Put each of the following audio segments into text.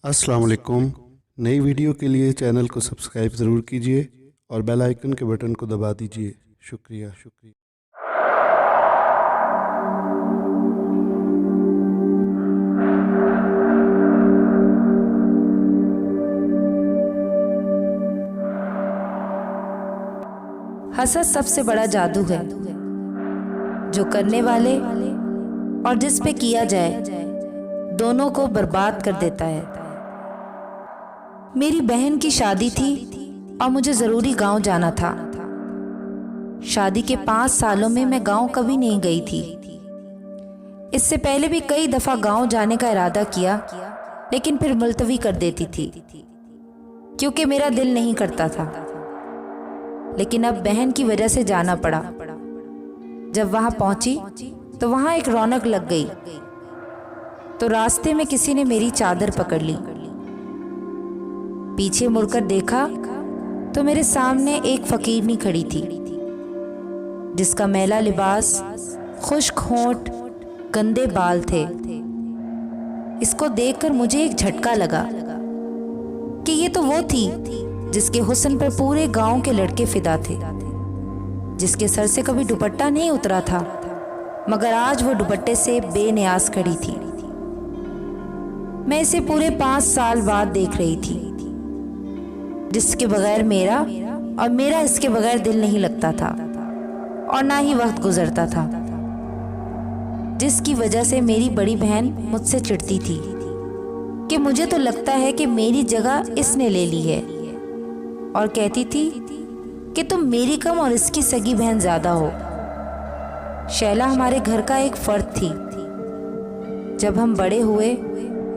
अस्सलाम वालेकुम। नई वीडियो के लिए चैनल को सब्सक्राइब ज़रूर कीजिए और बेल आइकन के बटन को दबा दीजिए। शुक्रिया। हसद सबसे बड़ा जादू है जो करने वाले और जिस पे किया जाए दोनों को बर्बाद कर देता है। मेरी बहन की शादी थी और मुझे जरूरी गांव जाना था। शादी के 5 सालों में मैं गांव कभी नहीं गई थी। इससे पहले भी कई दफा गांव जाने का इरादा किया, लेकिन फिर मुलतवी कर देती थी क्योंकि मेरा दिल नहीं करता था। लेकिन अब बहन की वजह से जाना पड़ा। जब वहां पहुंची तो वहां एक रौनक लग गई। तो रास्ते में किसी ने मेरी चादर पकड़ ली। पीछे मुड़कर देखा तो मेरे सामने एक फकीरनी खड़ी थी जिसका मैला लिबास, खुश्क होंठ, गंदे बाल थे। इसको देखकर मुझे एक झटका लगा कि ये तो वो थी जिसके हुस्न पर पूरे गांव के लड़के फिदा थे, जिसके सर से कभी दुपट्टा नहीं उतरा था, मगर आज वो दुपट्टे से बेनियाज खड़ी थी। मैं इसे पूरे 5 साल बाद देख रही थी, जिसके बगैर मेरा और मेरा इसके बगैर दिल नहीं लगता था और ना ही वक्त गुजरता था, जिसकी वजह से मेरी बड़ी बहन मुझसे चिढ़ती थी कि मुझे तो लगता है कि मेरी जगह इसने ले ली है, और कहती थी कि तुम मेरी कम और इसकी सगी बहन ज्यादा हो। शैला हमारे घर का एक फर्द थी। जब हम बड़े हुए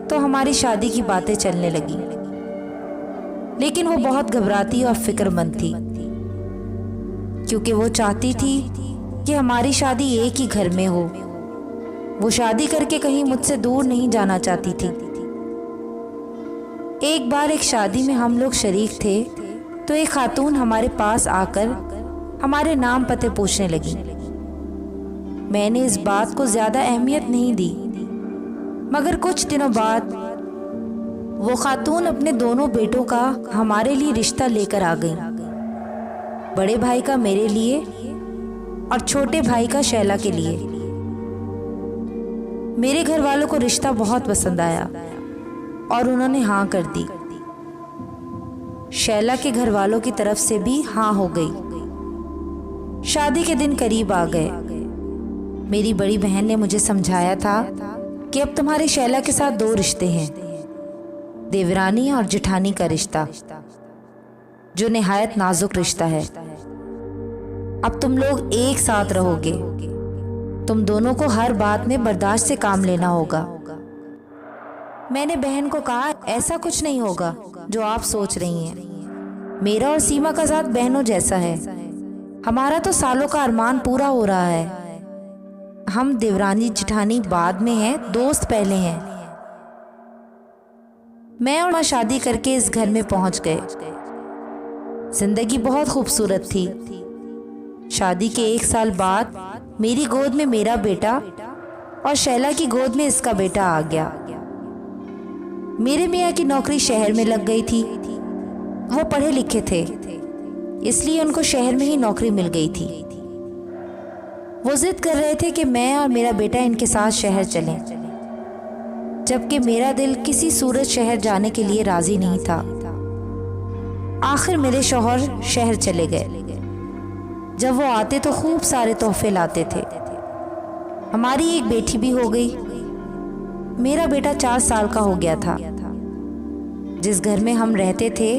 तो हमारी शादी की बातें चलने लगी, लेकिन वो बहुत घबराती और फिक्रमंद थी क्योंकि वो चाहती थी कि हमारी शादी एक ही घर में हो। वो शादी करके कहीं मुझसे दूर नहीं जाना चाहती थी। एक बार एक शादी में हम लोग शरीक थे तो एक खातून हमारे पास आकर हमारे नाम पते पूछने लगी। मैंने इस बात को ज्यादा अहमियत नहीं दी, मगर कुछ दिनों बाद वो खातून अपने दोनों बेटों का हमारे लिए रिश्ता लेकर आ गई। बड़े भाई का मेरे लिए और छोटे भाई का शैला के लिए। मेरे घर वालों को रिश्ता बहुत पसंद आया और उन्होंने हाँ कर दी। शैला के घर वालों की तरफ से भी हाँ हो गई। शादी के दिन करीब आ गए। मेरी बड़ी बहन ने मुझे समझाया था कि अब तुम्हारे शैला के साथ 2 रिश्ते हैं, देवरानी और जेठानी का रिश्ता, जो निहायत नाजुक रिश्ता है। अब तुम लोग एक साथ रहोगे। तुम दोनों को हर बात में बर्दाश्त से काम लेना होगा। मैंने बहन को कहा, ऐसा कुछ नहीं होगा जो आप सोच रही हैं। मेरा और सीमा का साथ बहनों जैसा है। हमारा तो सालों का अरमान पूरा हो रहा है। हम देवरानी जेठानी बाद में हैं, दोस्त पहले हैं। मैं और माँ शादी करके इस घर में पहुंच गए। जिंदगी बहुत खूबसूरत थी। शादी के 1 साल बाद मेरी गोद में मेरा बेटा और शैला की गोद में इसका बेटा आ गया। मेरे मियाँ की नौकरी शहर में लग गई थी। वो पढ़े लिखे थे, इसलिए उनको शहर में ही नौकरी मिल गई थी। वो जिद कर रहे थे कि मैं और मेरा बेटा इनके साथ शहर चलें, जबकि मेरा दिल किसी सूरत शहर जाने के लिए राजी नहीं था। आखिर मेरे शौहर शहर चले गए। जब वो आते तो खूब सारे तोहफे लाते थे। हमारी एक बेटी भी हो गई। मेरा बेटा 4 साल का हो गया था। जिस घर में हम रहते थे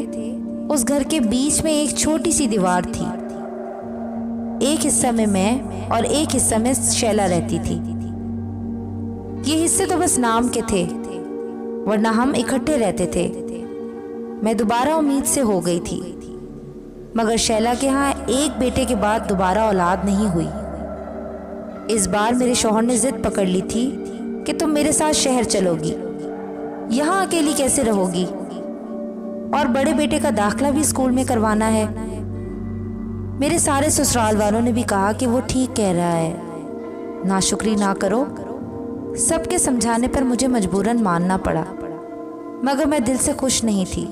उस घर के बीच में एक छोटी सी दीवार थी। एक हिस्सा में मैं और एक हिस्सा में शैला रहती थी। ये हिस्से तो बस नाम के थे, वरना हम इकट्ठे रहते थे। मैं दोबारा उम्मीद से हो गई थी, मगर शैला के यहाँ एक बेटे के बाद दोबारा औलाद नहीं हुई। इस बार मेरे शौहर ने जिद पकड़ ली थी कि तुम मेरे साथ शहर चलोगी, यहाँ अकेली कैसे रहोगी, और बड़े बेटे का दाखिला भी स्कूल में करवाना है। मेरे सारे ससुराल वालों ने भी कहा कि वो ठीक कह रहा है। नाशुक्री ना करो। सबके समझाने पर मुझे मजबूरन मानना पड़ा। मगर मैं दिल से खुश नहीं थी।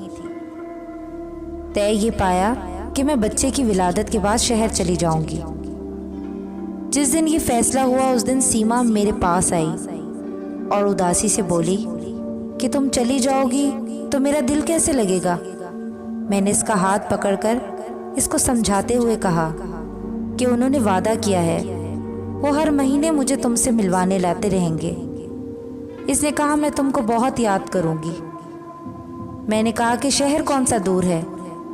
तय ये पाया कि मैं बच्चे की विलादत के बाद शहर चली जाऊंगी। जिस दिन ये फैसला हुआ उस दिन सीमा मेरे पास आई और उदासी से बोली कि तुम चली जाओगी तो मेरा दिल कैसे लगेगा। मैंने इसका हाथ पकड़कर इसको समझाते हुए कहा कि उन्होंने वादा किया है, वो हर महीने मुझे तुमसे मिलवाने लाते रहेंगे। इसने कहा मैं तुमको बहुत याद करूंगी। मैंने कहा कि शहर कौन सा दूर है,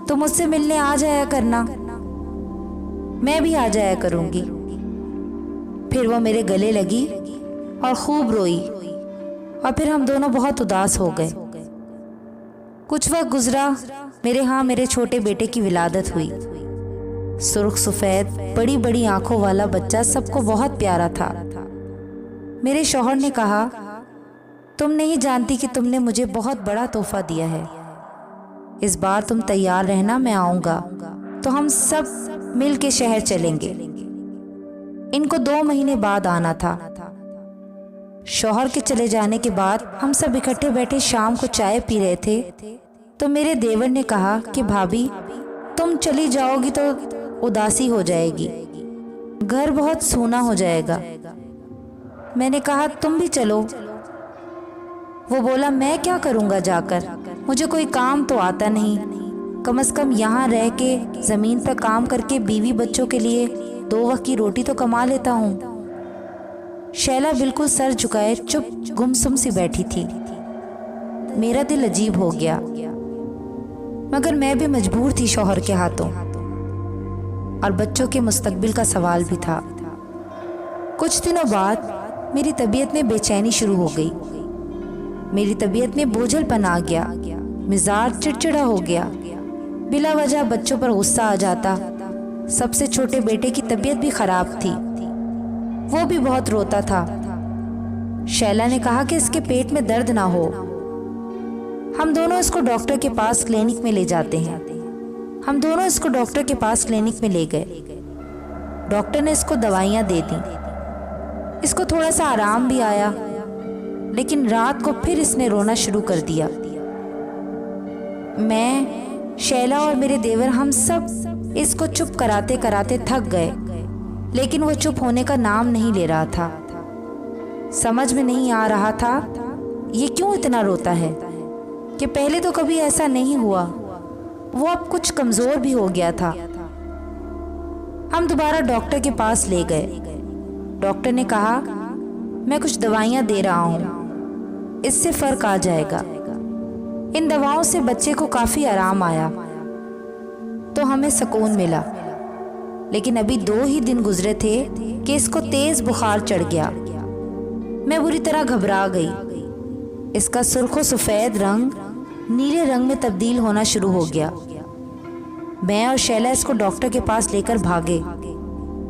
तुम मुझसे मिलने आ जाया करना, मैं भी आ जाया करूंगी। फिर वो मेरे गले लगी और खूब रोई और फिर हम दोनों बहुत उदास हो गए। कुछ वक्त गुजरा, मेरे यहाँ मेरे छोटे बेटे की विलादत हुई। सुर्ख सफेद बड़ी बड़ी आंखों वाला बच्चा सबको बहुत प्यारा था। मेरे शौहर ने कहा, तुम नहीं जानती कि तुमने मुझे बहुत बड़ा तोहफा दिया है। इस बार तुम तैयार रहना, मैं आऊंगा तो हम सब मिल के शहर चलेंगे। इनको 2 महीने बाद आना था। शौहर के चले जाने के बाद हम सब इकट्ठे बैठे शाम को चाय पी रहे थे तो मेरे देवर ने कहा कि भाभी तुम चली जाओगी तो उदासी हो जाएगी, घर बहुत सूना हो जाएगा। मैंने कहा तुम भी चलो। वो बोला मैं क्या करूँगा जाकर, मुझे कोई काम तो आता नहीं, कम से कम यहाँ रह के ज़मीन पर काम करके बीवी बच्चों के लिए 2 वक्त की रोटी तो कमा लेता हूँ। शैला बिल्कुल सर झुकाए चुप गुमसुम सी बैठी थी। मेरा दिल अजीब हो गया, मगर मैं भी मजबूर थी शौहर के हाथों, और बच्चों के मुस्तकबिल का सवाल भी था। कुछ दिनों बाद मेरी तबीयत में बेचैनी शुरू हो गई। मेरी तबीयत में बोझलपन आ गया, मिजाज चिड़चिड़ा हो गया, बिला वजह बच्चों पर गुस्सा आ जाता। सबसे छोटे बेटे की तबीयत भी खराब थी, वो भी बहुत रोता था। शैला ने कहा कि इसके पेट में दर्द ना हो, हम दोनों इसको डॉक्टर के पास क्लिनिक में ले जाते हैं। हम दोनों इसको डॉक्टर के पास क्लिनिक में ले गए। डॉक्टर ने इसको दवाइयाँ दे दी। इसको थोड़ा सा आराम भी आया, लेकिन रात को फिर इसने रोना शुरू कर दिया। मैं, शैला और मेरे देवर हम सब इसको चुप कराते कराते थक गए, लेकिन वो चुप होने का नाम नहीं ले रहा था। समझ में नहीं आ रहा था ये क्यों इतना रोता है, कि पहले तो कभी ऐसा नहीं हुआ। वो अब कुछ कमज़ोर भी हो गया था। हम दोबारा डॉक्टर के पास ले गए। डॉक्टर ने कहा मैं कुछ दवाइयाँ दे रहा हूँ, इससे फ़र्क आ जाएगा। इन दवाओं से बच्चे को काफ़ी आराम आया तो हमें सुकून मिला। लेकिन अभी 2 ही दिन गुजरे थे कि इसको तेज़ बुखार चढ़ गया। मैं बुरी तरह घबरा गई। इसका सुर्खो सफ़ेद रंग नीले रंग में तब्दील होना शुरू हो गया। मैं और शैला इसको डॉक्टर के पास लेकर भागे,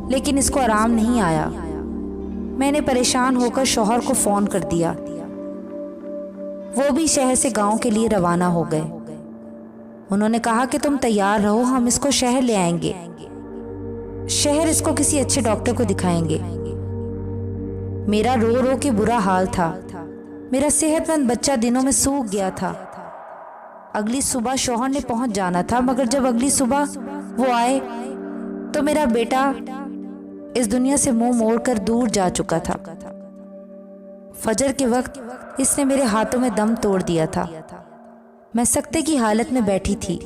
लेकिन इसको आराम नहीं आया। मैंने परेशान होकर शौहर को फ़ोन कर दिया। वो भी शहर से गांव के लिए रवाना हो गए। उन्होंने कहा कि तुम तैयार रहो, हम इसको शहर ले आएंगे। शहर इसको किसी अच्छे डॉक्टर को दिखाएंगे। मेरा रो रो के बुरा हाल था। मेरा सेहतमंद बच्चा दिनों में सूख गया था। अगली सुबह शौहर ने पहुंच जाना था, मगर जब अगली सुबह वो आए तो मेरा बेटा इस दुनिया से मुंह मोड़कर दूर जा चुका था। फजर के वक्त इसने मेरे हाथों में दम तोड़ दिया था। मैं सकते की हालत में बैठी थी।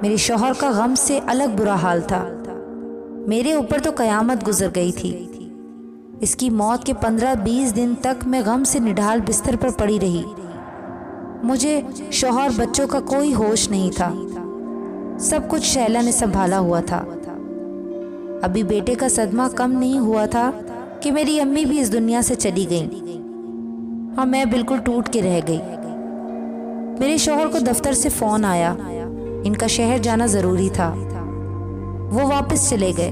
मेरे शौहर का गम से अलग बुरा हाल था। मेरे ऊपर तो कयामत गुजर गई थी। इसकी मौत के 15-20 दिन तक मैं गम से निढाल बिस्तर पर पड़ी रही। मुझे शौहर बच्चों का कोई होश नहीं था। सब कुछ शैला ने संभाला हुआ था। अभी बेटे का सदमा कम नहीं हुआ था कि मेरी अम्मी भी इस दुनिया से चली गई और मैं बिल्कुल टूट के रह गई। मेरे शौहर को दफ्तर से फ़ोन आया, इनका शहर जाना ज़रूरी था। वो वापस चले गए,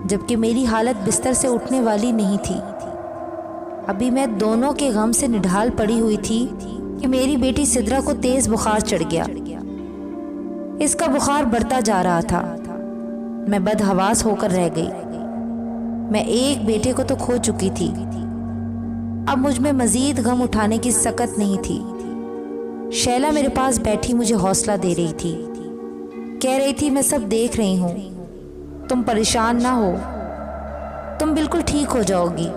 जबकि मेरी हालत बिस्तर से उठने वाली नहीं थी। अभी मैं दोनों के गम से निढाल पड़ी हुई थी कि मेरी बेटी सिद्रा को तेज़ बुखार चढ़ गया। इसका बुखार बढ़ता जा रहा था। मैं बदहवास होकर रह गई। मैं एक बेटे को तो खो चुकी थी, अब मुझ में मज़ीद गम उठाने की सकत नहीं थी। शैला मेरे पास बैठी मुझे हौसला दे रही थी। कह रही थी, मैं सब देख रही हूँ, तुम परेशान ना हो, तुम बिल्कुल ठीक हो जाओगी।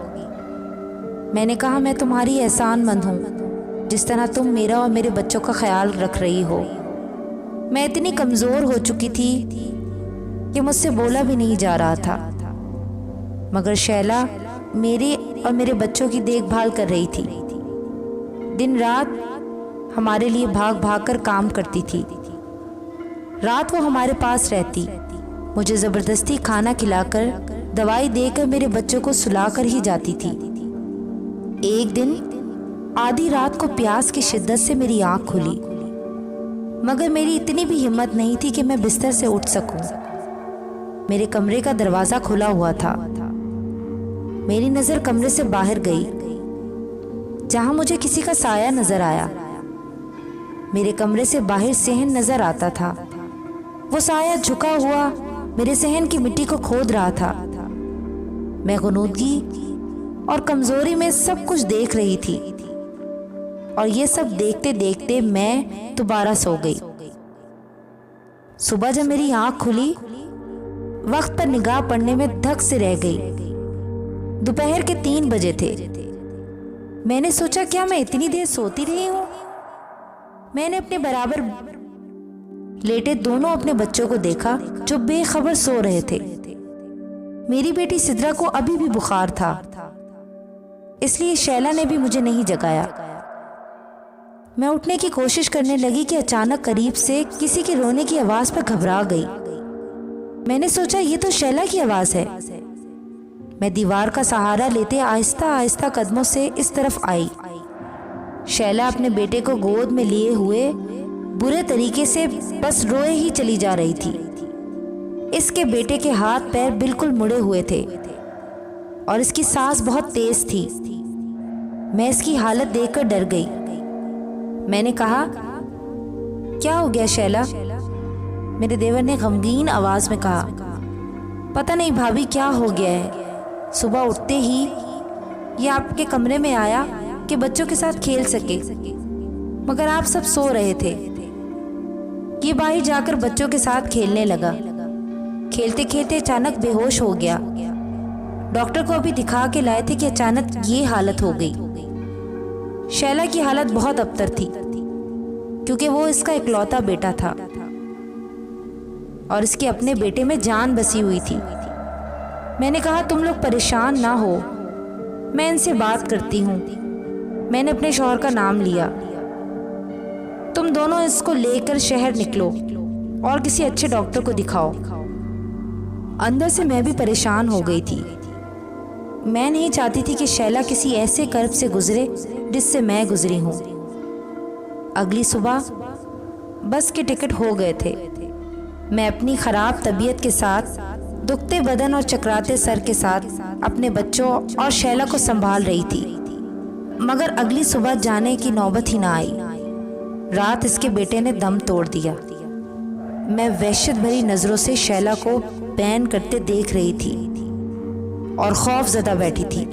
मैंने कहा, मैं तुम्हारी एहसानमंद हूँ, जिस तरह तुम मेरा और मेरे बच्चों का ख्याल रख रही हो। मैं इतनी कमज़ोर हो चुकी थी कि मुझसे बोला भी नहीं जा रहा था, मगर शैला मेरे और मेरे बच्चों की देखभाल कर रही थी। दिन रात हमारे लिए भाग भाग कर काम करती थी। रात वो हमारे पास रहती, मुझे ज़बरदस्ती खाना खिलाकर, दवाई देकर मेरे बच्चों को सुलाकर ही जाती थी। एक दिन आधी रात को प्यास की शिद्दत से मेरी आँख खुली, मगर मेरी इतनी भी हिम्मत नहीं थी कि मैं बिस्तर से उठ सकूं। मेरे कमरे का दरवाज़ा खुला हुआ था। मेरी नज़र कमरे से बाहर गई, जहां मुझे किसी का साया नजर आया। मेरे कमरे से बाहर सहन नजर आता था। वो साया झुका हुआ मेरे सहन की मिट्टी को खोद रहा था। मैं गुनूदगी और कमजोरी में सब कुछ देख रही थी, और ये सब देखते देखते मैं दोबारा सो गई। सुबह जब मेरी आंख खुली, वक्त पर निगाह पड़ने में धक से रह गई। दोपहर के 3 बजे थे। मैंने सोचा, क्या मैं इतनी देर सोती रही हूं? मैंने अपने बराबर लेटे दोनों अपने बच्चों को देखा, जो बेखबर सो रहे थे। मेरी बेटी सिद्रा को अभी भी बुखार था, इसलिए शैला ने भी मुझे नहीं जगाया। मैं उठने की कोशिश करने लगी कि अचानक करीब से किसी के रोने की आवाज पर घबरा गई। मैंने सोचा, ये तो शैला की आवाज है। मैं दीवार का सहारा लेते आहिस्ता आहिस्ता कदमों से इस तरफ आई। शैला अपने बेटे को गोद में लिए हुए बुरे तरीके से बस रोए ही चली जा रही थी। इसके बेटे के हाथ पैर बिल्कुल मुड़े हुए थे और इसकी सांस बहुत तेज थी। मैं इसकी हालत देखकर डर गई। मैंने कहा, क्या हो गया शैला? मेरे देवर ने गमगीन आवाज में कहा, पता नहीं भाभी क्या हो गया है। सुबह उठते ही ये आपके कमरे में आया कि बच्चों के साथ खेल सके, मगर आप सब सो रहे थे। ये बाहर जाकर बच्चों के साथ खेलने लगा। खेलते खेलते अचानक बेहोश हो गया। डॉक्टर को अभी दिखा के लाए थे कि अचानक ये हालत हो गई। शैला की हालत बहुत अबतर थी, क्योंकि वो इसका इकलौता बेटा था और इसके अपने बेटे में जान बसी हुई थी। मैंने कहा, तुम लोग परेशान ना हो, मैं इनसे बात करती हूँ। मैंने अपने शौहर का नाम लिया। तुम दोनों इसको लेकर शहर निकलो और किसी अच्छे डॉक्टर को दिखाओ। अंदर से मैं भी परेशान हो गई थी। मैं नहीं चाहती थी कि शैला किसी ऐसे कर्ब से गुजरे जिससे मैं गुजरी हूँ। अगली सुबह बस के टिकट हो गए थे। मैं अपनी खराब तबीयत के साथ, दुखते बदन और चकराते सर के साथ अपने बच्चों और शैला को संभाल रही थी, मगर अगली सुबह जाने की नौबत ही ना आई। रात इसके बेटे ने दम तोड़ दिया। मैं वहशत भरी नजरों से शैला को बैन करते देख रही थी और खौफजदा बैठी थी।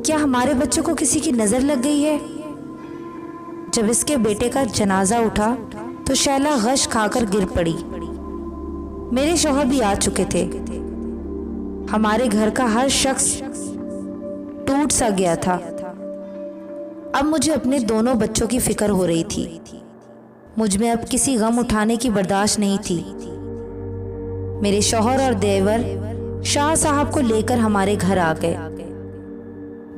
क्या हमारे बच्चों को किसी की नजर लग गई है? जब इसके बेटे का जनाजा उठा तो शैला गश खाकर गिर पड़ी। मेरे शौहर भी आ चुके थे। हमारे घर का हर शख्स टूट सा गया था। अब मुझे अपने दोनों बच्चों की फिक्र हो रही थी। मुझ में अब किसी गम उठाने की बर्दाश्त नहीं थी। मेरे शौहर और देवर शाह साहब को लेकर हमारे घर आ गए।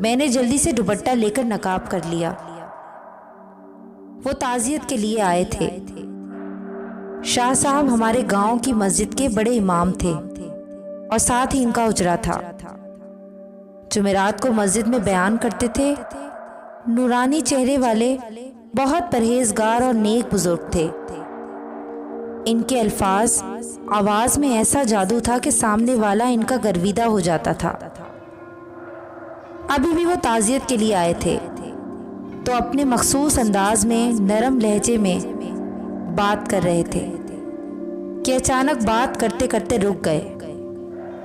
मैंने जल्दी से दुपट्टा लेकर नकाब कर लिया। वो ताजियत के लिए आए थे। शाह साहब हमारे गांव की मस्जिद के बड़े इमाम थे और साथ ही इनका उजरा था। जुमेरात को मस्जिद में बयान करते थे। नूरानी चेहरे वाले बहुत परहेजगार और नेक बुजुर्ग थे। इनके अल्फाज, आवाज में ऐसा जादू था कि सामने वाला इनका गर्विदा हो जाता था। अभी भी वो ताजियत के लिए आए थे तो अपने मखसूस अंदाज में, नरम लहजे में बात कर रहे थे कि अचानक बात करते करते रुक गए।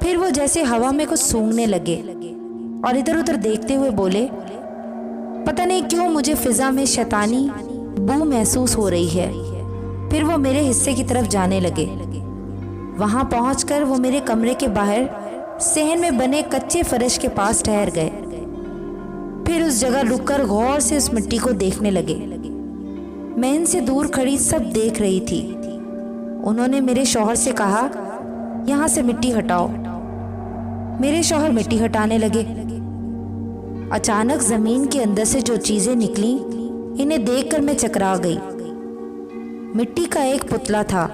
फिर वो जैसे हवा में कुछ सूंघने लगे और इधर उधर देखते हुए बोले, पता नहीं क्यों मुझे फिजा में शैतानी बू महसूस हो रही है। फिर वो मेरे हिस्से की तरफ जाने लगे। वहां पहुंचकर वो मेरे कमरे के बाहर सहन में बने कच्चे फर्श के पास ठहर गए। फिर उस जगह रुककर गौर से उस मिट्टी को देखने लगे। मैं इनसे दूर खड़ी सब देख रही थी। उन्होंने मेरे शौहर से कहा, यहाँ से मिट्टी हटाओ। मेरे शौहर मिट्टी हटाने लगे। अचानक जमीन के अंदर से जो चीजें निकली, इन्हें देखकर मैं चकरा गई। मिट्टी का एक पुतला था।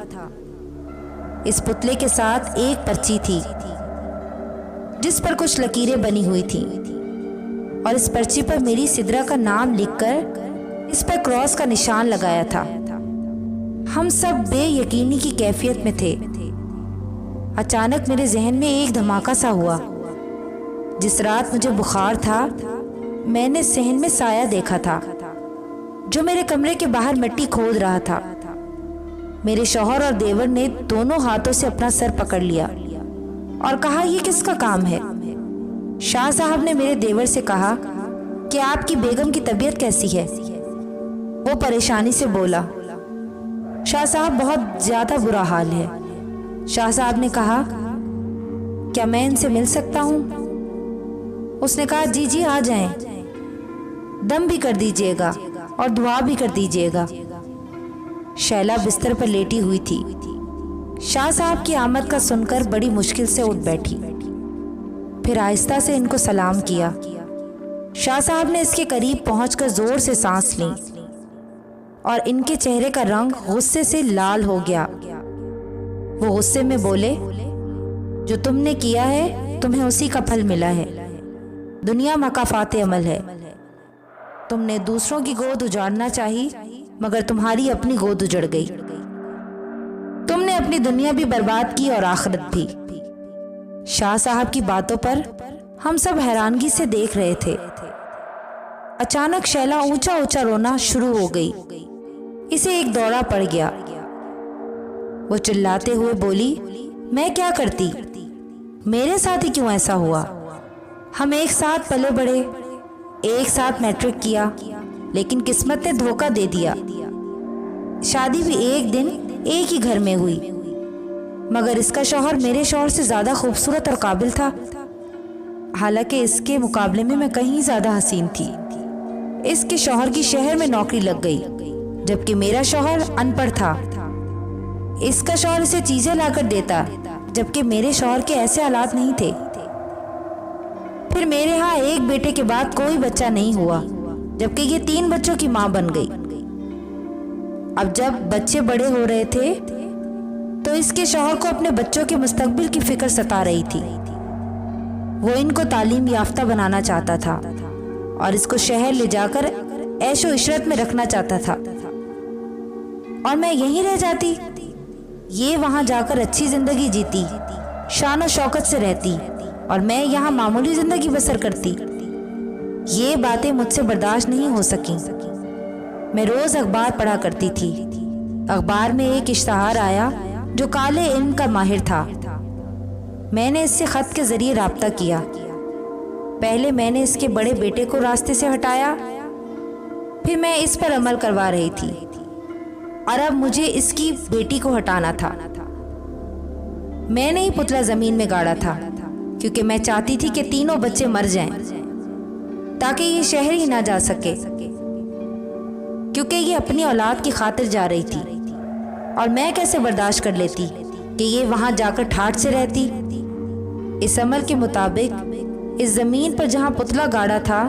इस पुतले के साथ एक पर्ची थी जिस पर कुछ लकीरें बनी हुई थी और इस पर्ची पर मेरी सिद्रा का नाम लिखकर इस पर क्रॉस का निशान लगाया था। हम सब बेयकीनी की कैफियत में थे। अचानक मेरे जहन में एक धमाका सा हुआ। जिस रात मुझे बुखार था, मैंने सहन में साया देखा था जो मेरे कमरे के बाहर मिट्टी खोद रहा था। मेरे शौहर और देवर ने दोनों हाथों से अपना सर पकड़ लिया और कहा, यह किसका काम है? शाह साहब ने मेरे देवर से कहा कि आपकी बेगम की तबीयत कैसी है? वो परेशानी से बोला, शाह साहब बहुत ज्यादा बुरा हाल है। शाह साहब ने कहा, क्या मैं इनसे मिल सकता हूं? उसने कहा, जी जी आ जाएं, दम भी कर दीजिएगा और दुआ भी कर दीजिएगा। शैला बिस्तर पर लेटी हुई थी। शाह साहब की आमद का सुनकर बड़ी मुश्किल से उठ बैठी। फिर आहिस्ता से इनको सलाम किया। शाह साहब ने इसके करीब पहुंचकर जोर से सांस ली और इनके चेहरे का रंग गुस्से से लाल हो गया। वो गुस्से में बोले, जो तुमने किया है तुम्हें उसी का फल मिला है। दुनिया मकाफाते अमल है। तुमने दूसरों की गोद उजाड़ना चाही, मगर तुम्हारी अपनी गोद उजड़ गई। तुमने अपनी दुनिया भी बर्बाद की और आखिरत भी। शाह साहब की बातों पर हम सब हैरानगी से देख रहे थे। अचानक शैला ऊंचा ऊंचा रोना शुरू हो गई। इसे एक दौरा पड़ गया। वो चिल्लाते हुए बोली, मैं क्या करती? मेरे साथ ही क्यों ऐसा हुआ? हम एक साथ पले बढ़े, एक साथ मैट्रिक किया, लेकिन किस्मत ने धोखा दे दिया। शादी भी एक दिन एक ही घर में हुई, मगर इसका शौहर मेरे शौहर से ज्यादा खूबसूरत और काबिल था। हालांकि इसके मुकाबले में मैं कहीं ज्यादा हसीन थी। इसके शौहर की शहर में नौकरी लग गई, जबकि मेरा शौहर अनपढ़ था। इसका शौहर इसे चीजें लाकर देता, जबकि मेरे शौहर के ऐसे हालात नहीं थे। फिर मेरे यहाँ एक बेटे के बाद कोई बच्चा नहीं हुआ, जबकि ये 3 बच्चों की मां बन गई। अब जब बच्चे बड़े हो रहे थे तो इसके शौहर को अपने बच्चों के मुस्तकबिल की फिक्र सता रही थी। वो इनको तालीम याफ्ता बनाना चाहता था और इसको शहर ले जाकर ऐशो इशरत में रखना चाहता था, और मैं यहीं रह जाती। ये वहां जाकर अच्छी जिंदगी जीती, शान और शौकत से रहती, और मैं यहाँ मामूली जिंदगी बसर करती। ये बातें मुझसे बर्दाश्त नहीं हो सकी। मैं रोज अखबार पढ़ा करती थी। अखबार में एक इश्तहार आया जो काले इल्म का माहिर था। मैंने इससे खत के जरिए राब्ता किया। पहले मैंने इसके बड़े बेटे को रास्ते से हटाया, फिर मैं इस पर अमल करवा रही थी, और अब मुझे इसकी बेटी को हटाना था। मैंने ही पुतला जमीन में गाड़ा था, क्योंकि मैं चाहती थी कि तीनों बच्चे मर जाएं, ताकि ये शहर ही ना जा सके, क्योंकि ये अपनी औलाद की खातिर जा रही थी, और मैं कैसे बर्दाश्त कर लेती कि ये वहां जाकर ठाठ से रहती। इस अमल के मुताबिक इस जमीन पर जहां पुतला गाड़ा था,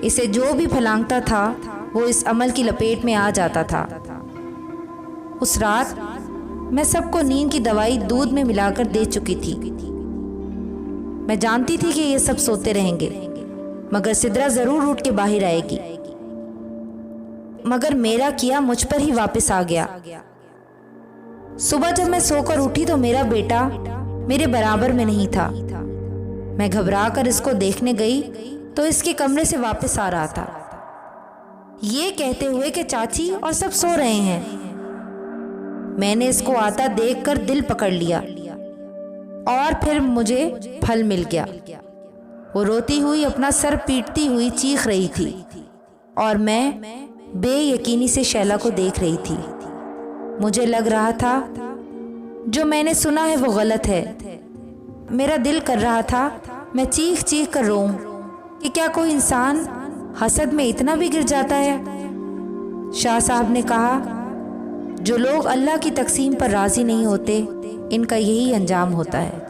इसे जो भी फलांगता था वो इस अमल की लपेट में आ जाता था। उस रात मैं सबको नींद की दवाई दूध में मिलाकर दे चुकी थी। मैं जानती थी कि ये सब सोते रहेंगे, मगर सिद्रा जरूर उठ के बाहर आएगी। मगर मेरा किया मुझ पर ही वापस आ गया। सुबह जब मैं सोकर उठी तो मेरा बेटा मेरे बराबर में नहीं था। मैं घबरा कर इसको देखने गई तो इसके कमरे से वापस आ रहा था, ये कहते हुए कि चाची और सब सो रहे हैं। मैंने इसको आता देखकर दिल पकड़ लिया, और फिर मुझे फल मिल गया। वो रोती हुई अपना सर पीटती हुई चीख रही थी, और मैं बेयकीनी से शैला को देख रही थी। मुझे लग रहा था जो मैंने सुना है वो गलत है। मेरा दिल कर रहा था मैं चीख चीख कर रोऊं कि क्या कोई इंसान हसद में इतना भी गिर जाता है। शाह साहब ने कहा, जो लोग अल्लाह की तकसीम पर राजी नहीं होते, इनका यही अंजाम होता है।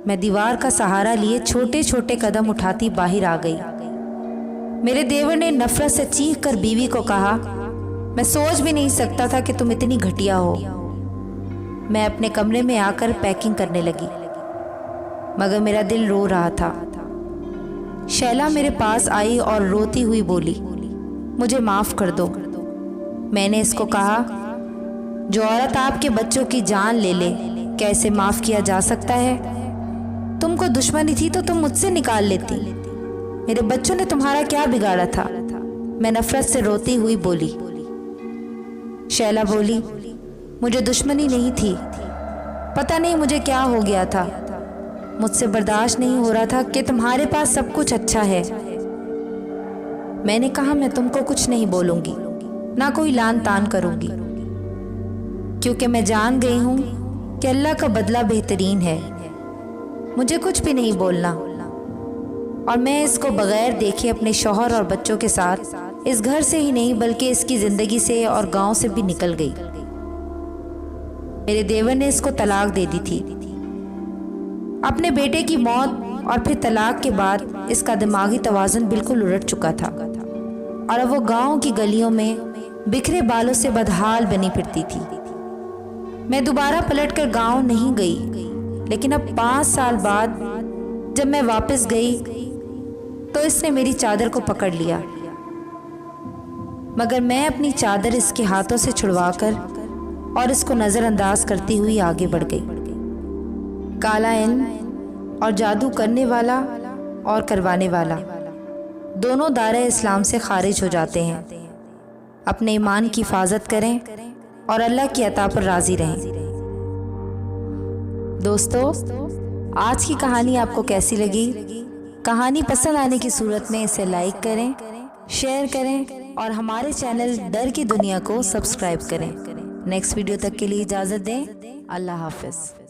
मैं दीवार का सहारा लिए छोटे छोटे कदम उठाती बाहर आ गई। मेरे देवर ने नफरत से चीख कर बीवी को कहा, मैं सोच भी नहीं सकता था कि तुम इतनी घटिया हो। मैं अपने कमरे में आकर पैकिंग करने लगी, मगर मेरा दिल रो रहा था। शैला मेरे पास आई और रोती हुई बोली, मुझे माफ़ कर दो। मैंने इसको कहा, जो औरत आपके बच्चों की जान ले ले, कैसे माफ़ किया जा सकता है? तुमको दुश्मनी थी तो तुम मुझसे निकाल लेती। मेरे बच्चों ने तुम्हारा क्या बिगाड़ा था? मैं नफरत से रोती हुई बोली। शैला बोली, मुझे दुश्मनी नहीं थी, पता नहीं मुझे क्या हो गया था। मुझसे बर्दाश्त नहीं हो रहा था कि तुम्हारे पास सब कुछ अच्छा है। मैंने कहा, मैं तुमको कुछ नहीं बोलूंगी, ना कोई लान तान करूंगी, क्योंकि मैं जान गई हूं कि अल्लाह का बदला बेहतरीन है। मुझे कुछ भी नहीं बोलना। और मैं इसको बगैर देखे अपने शौहर और बच्चों के साथ इस घर से ही नहीं बल्कि इसकी ज़िंदगी से और गांव से भी निकल गई। मेरे देवर ने इसको तलाक दे दी थी। अपने बेटे की मौत और फिर तलाक के बाद इसका दिमागी तवाज़ुन बिल्कुल उलट चुका था और अब वो गांव की गलियों में बिखरे बालों से बदहाल बनी फिरती थी। मैं दोबारा पलटकर गांव नहीं गई, लेकिन अब 5 साल बाद जब मैं वापस गई तो इसने मेरी चादर को पकड़ लिया, मगर मैं अपनी चादर इसके हाथों से छुड़वाकर और इसको नज़रअंदाज करती हुई आगे बढ़ गई। काला इल्म और जादू करने वाला और करवाने वाला दोनों दायरे इस्लाम से खारिज हो जाते हैं। अपने ईमान की हिफाजत करें और अल्लाह की अता पर राज़ी रहें। दोस्तों, आज की कहानी आपको कैसी लगी? कहानी पसंद आने की सूरत में इसे लाइक करें, शेयर करें और हमारे चैनल डर की दुनिया को सब्सक्राइब करें। नेक्स्ट वीडियो तक के लिए इजाज़त दें। अल्लाह हाफ़िज़।